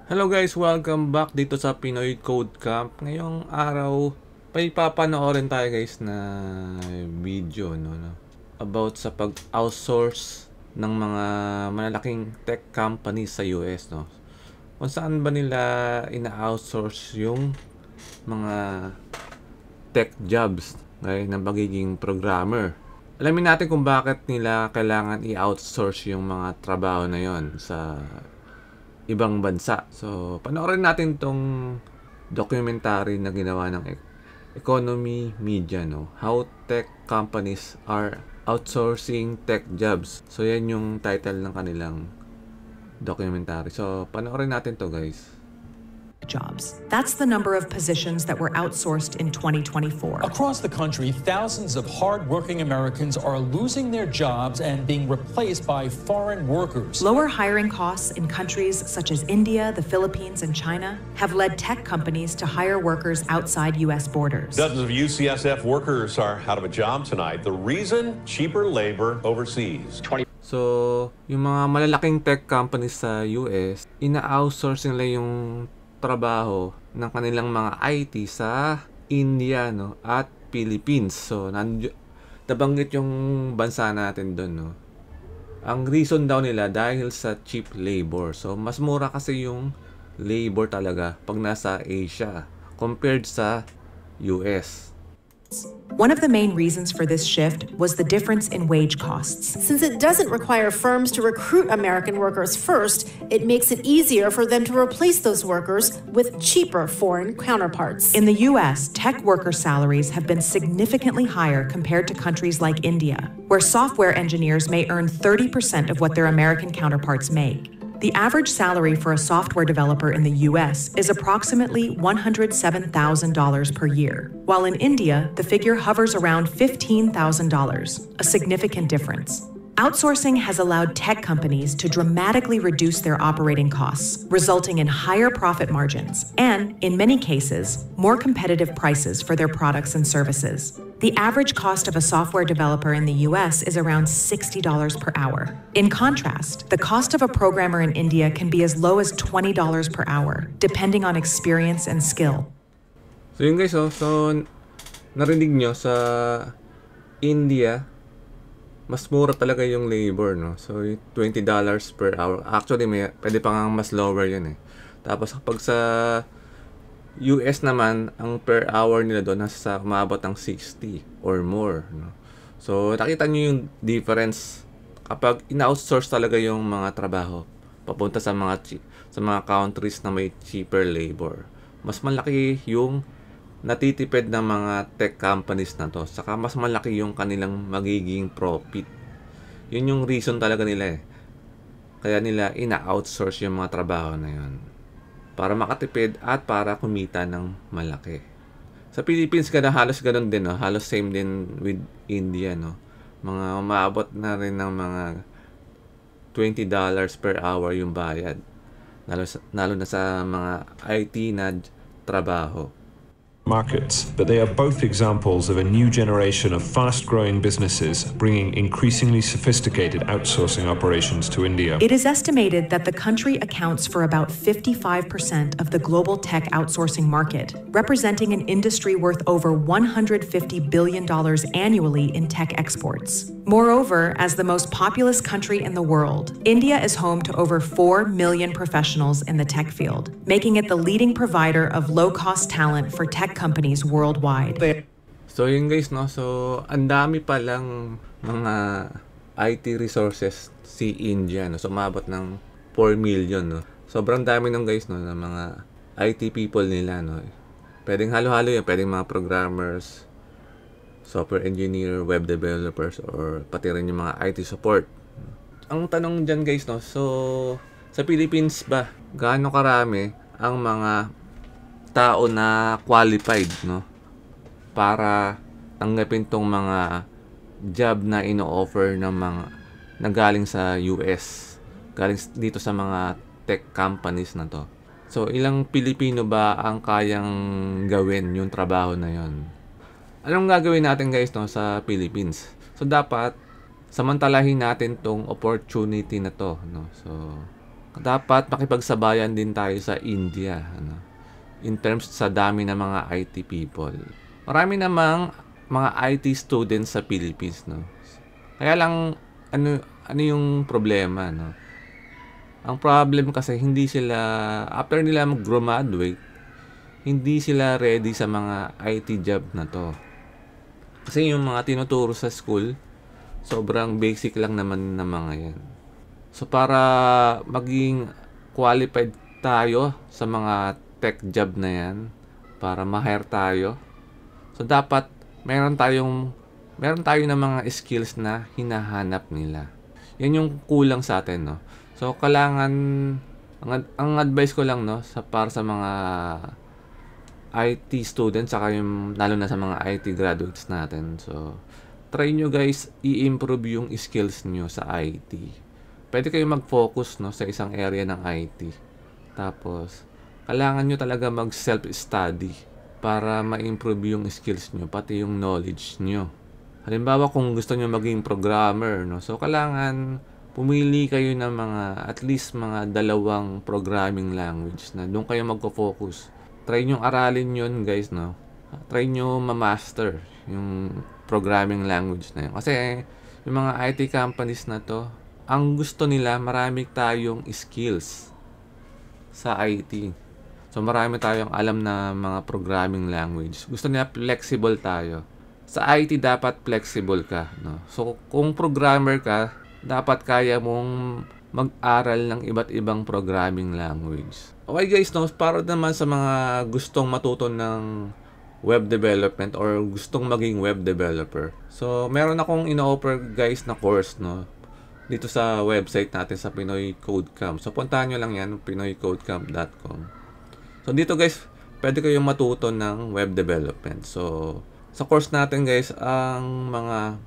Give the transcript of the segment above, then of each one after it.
Hello guys, welcome back dito sa Pinoy Code Camp. Ngayong araw, may papanoorin tayo guys na video about sa pag-outsource ng mga malalaking tech companies sa US, no. Kung saan ba nila ina-outsource yung mga tech jobs na magiging programmer. Alamin natin kung bakit nila kailangan i-outsource yung mga trabaho na yon sa ibang bansa. So, panoorin natin tong documentary na ginawa ng Economy Media, no? How Tech Companies Are Outsourcing Tech Jobs. So, yan yung title ng kanilang documentary. So, panoorin natin to, guys. Jobs. That's the number of positions that were outsourced in 2024. Across the country, thousands of hard-working Americans are losing their jobs and being replaced by foreign workers. Lower hiring costs in countries such as India, the Philippines, and China have led tech companies to hire workers outside U.S. borders. Dozens of UCSF workers are out of a job tonight. The reason? Cheaper labor overseas. So, yung mga malalaking tech companies sa US, ina-outsource nila yung trabaho ng kanilang mga IT sa India, no, at Philippines. So, nabanggit yung bansa natin doon, no. Ang reason daw nila dahil sa cheap labor. So, mas mura kasi yung labor talaga pag nasa Asia compared sa US. One of the main reasons for this shift was the difference in wage costs. Since it doesn't require firms to recruit American workers first, it makes it easier for them to replace those workers with cheaper foreign counterparts. In the U.S., tech worker salaries have been significantly higher compared to countries like India, where software engineers may earn 30% of what their American counterparts make. The average salary for a software developer in the US is approximately $107,000 per year, while in India, the figure hovers around $15,000, a significant difference. Outsourcing has allowed tech companies to dramatically reduce their operating costs, resulting in higher profit margins and, in many cases, more competitive prices for their products and services. The average cost of a software developer in the US is around $60 per hour. In contrast, the cost of a programmer in India can be as low as $20 per hour, depending on experience and skill. So yun guys, so narinig nyo sa India, mas mura talaga yung labor, no? So, $20 per hour. Actually, pwede pa nga mas lower yan eh. Tapos, kapag sa US naman, ang per hour nila doon nasa umabot ng 60 or more, no? So, nakita nyo yung difference kapag in-outsource talaga yung mga trabaho papunta sa mga countries na may cheaper labor. Mas malaki yung natitipid ng mga tech companies na to, saka mas malaki yung kanilang magiging profit. Yun yung reason talaga nila eh. Kaya nila ina-outsource yung mga trabaho na yun para makatipid at para kumita ng malaki. Sa Philippines halos ganun din, no? Halos same din with India, no? Mga umaabot na rin ng mga $20 per hour yung bayad. Lalo na sa mga IT na trabaho. Markets, but they are both examples of a new generation of fast-growing businesses bringing increasingly sophisticated outsourcing operations to India. It is estimated that the country accounts for about 55% of the global tech outsourcing market, representing an industry worth over $150 billion annually in tech exports. Moreover, as the most populous country in the world, India is home to over 4 million professionals in the tech field, making it the leading provider of low-cost talent for tech companies worldwide. So yun guys, no? So ang dami pa lang mga IT resources si India, no? So umabot ng 4 million, no? Sobrang dami ng guys, no, ng mga IT people nila, no? Pwedeng halo-halo yan, pwedeng mga programmers, software engineer, web developers, or pati rin yung mga IT support. Ang tanong dyan guys, no? So sa Philippines ba, gaano karami ang mga tao na qualified, no, para tanggapin tong mga job na ino-offer ng mga nagaling sa US, galing dito sa mga tech companies na to. So, ilang Pilipino ba ang kayang gawin yung trabaho na yon? Anong gagawin natin guys, no, sa Philippines? So, dapat samantalahin natin tong opportunity na to, no. So, dapat makipagsabayan din tayo sa India, ano, in terms sa dami ng mga IT people. Marami namang mga IT students sa Philippines, no. Kaya lang ano yung problema, no? Ang problem kasi hindi sila, after nila mag-graduate, hindi sila ready sa mga IT job na to. Kasi yung mga tinuturo sa school, sobrang basic lang naman na mga yan. So para maging qualified tayo sa mga tech job na yan, para ma-hire tayo, so dapat meron tayo ng mga skills na hinahanap nila. Yan yung kulang sa atin, no. So kailangan ang advice ko lang, no, para sa mga IT students saka yung lalo na sa mga IT graduates natin. So try nyo guys i-improve yung skills nyo sa IT. Pwede kayo mag-focus, no, sa isang area ng IT. Tapos kailangan nyo talaga mag self-study para ma-improve yung skills nyo, pati yung knowledge nyo. Halimbawa, kung gusto nyo maging programmer, no, so kailangan pumili kayo ng at least mga 2 programming language na doon kayo magko-focus. Try nyo aralin yun guys, no. Try nyo ma-master yung programming language na yun. Kasi yung mga IT companies na to, ang gusto nila, marami tayong skills sa IT. So marami tayong alam na mga programming language. Gusto nila flexible tayo. Sa IT dapat flexible ka, no? So kung programmer ka, dapat kaya mong mag-aral ng iba't ibang programming language. Okay guys, no, para naman sa mga gustong matuto ng web development or gustong maging web developer. So meron akong ino-offer guys na course, no, dito sa website natin sa Pinoy Code Camp. So puntahan nyo lang yan, pinoycodecamp.com. So dito guys, pwede kayong matuto ng web development. So sa course natin guys, ang mga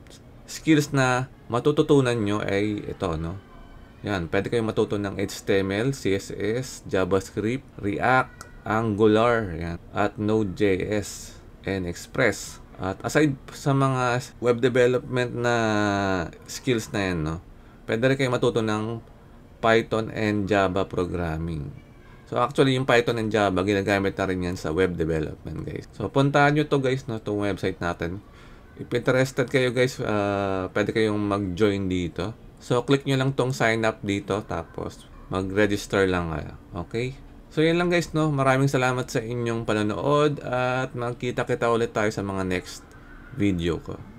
skills na matututunan nyo ay ito, no. Yan, pwede kayong matuto ng HTML, CSS, JavaScript, React, Angular, yan, at Node.js and Express. At aside sa mga web development na skills na yan, no, pwede rin kayo matuto ng Python and Java programming. So actually yung Python and Java, ginagamit na rin yan sa web development guys. So puntahan nyo to guys, no, itong website natin. If interested kayo guys, pwede kayong mag-join dito. So click nyo lang tong sign up dito, tapos mag-register lang kayo. Okay? So yun lang guys, no. Maraming salamat sa inyong panonood at magkita-kita ulit tayo sa mga next video ko.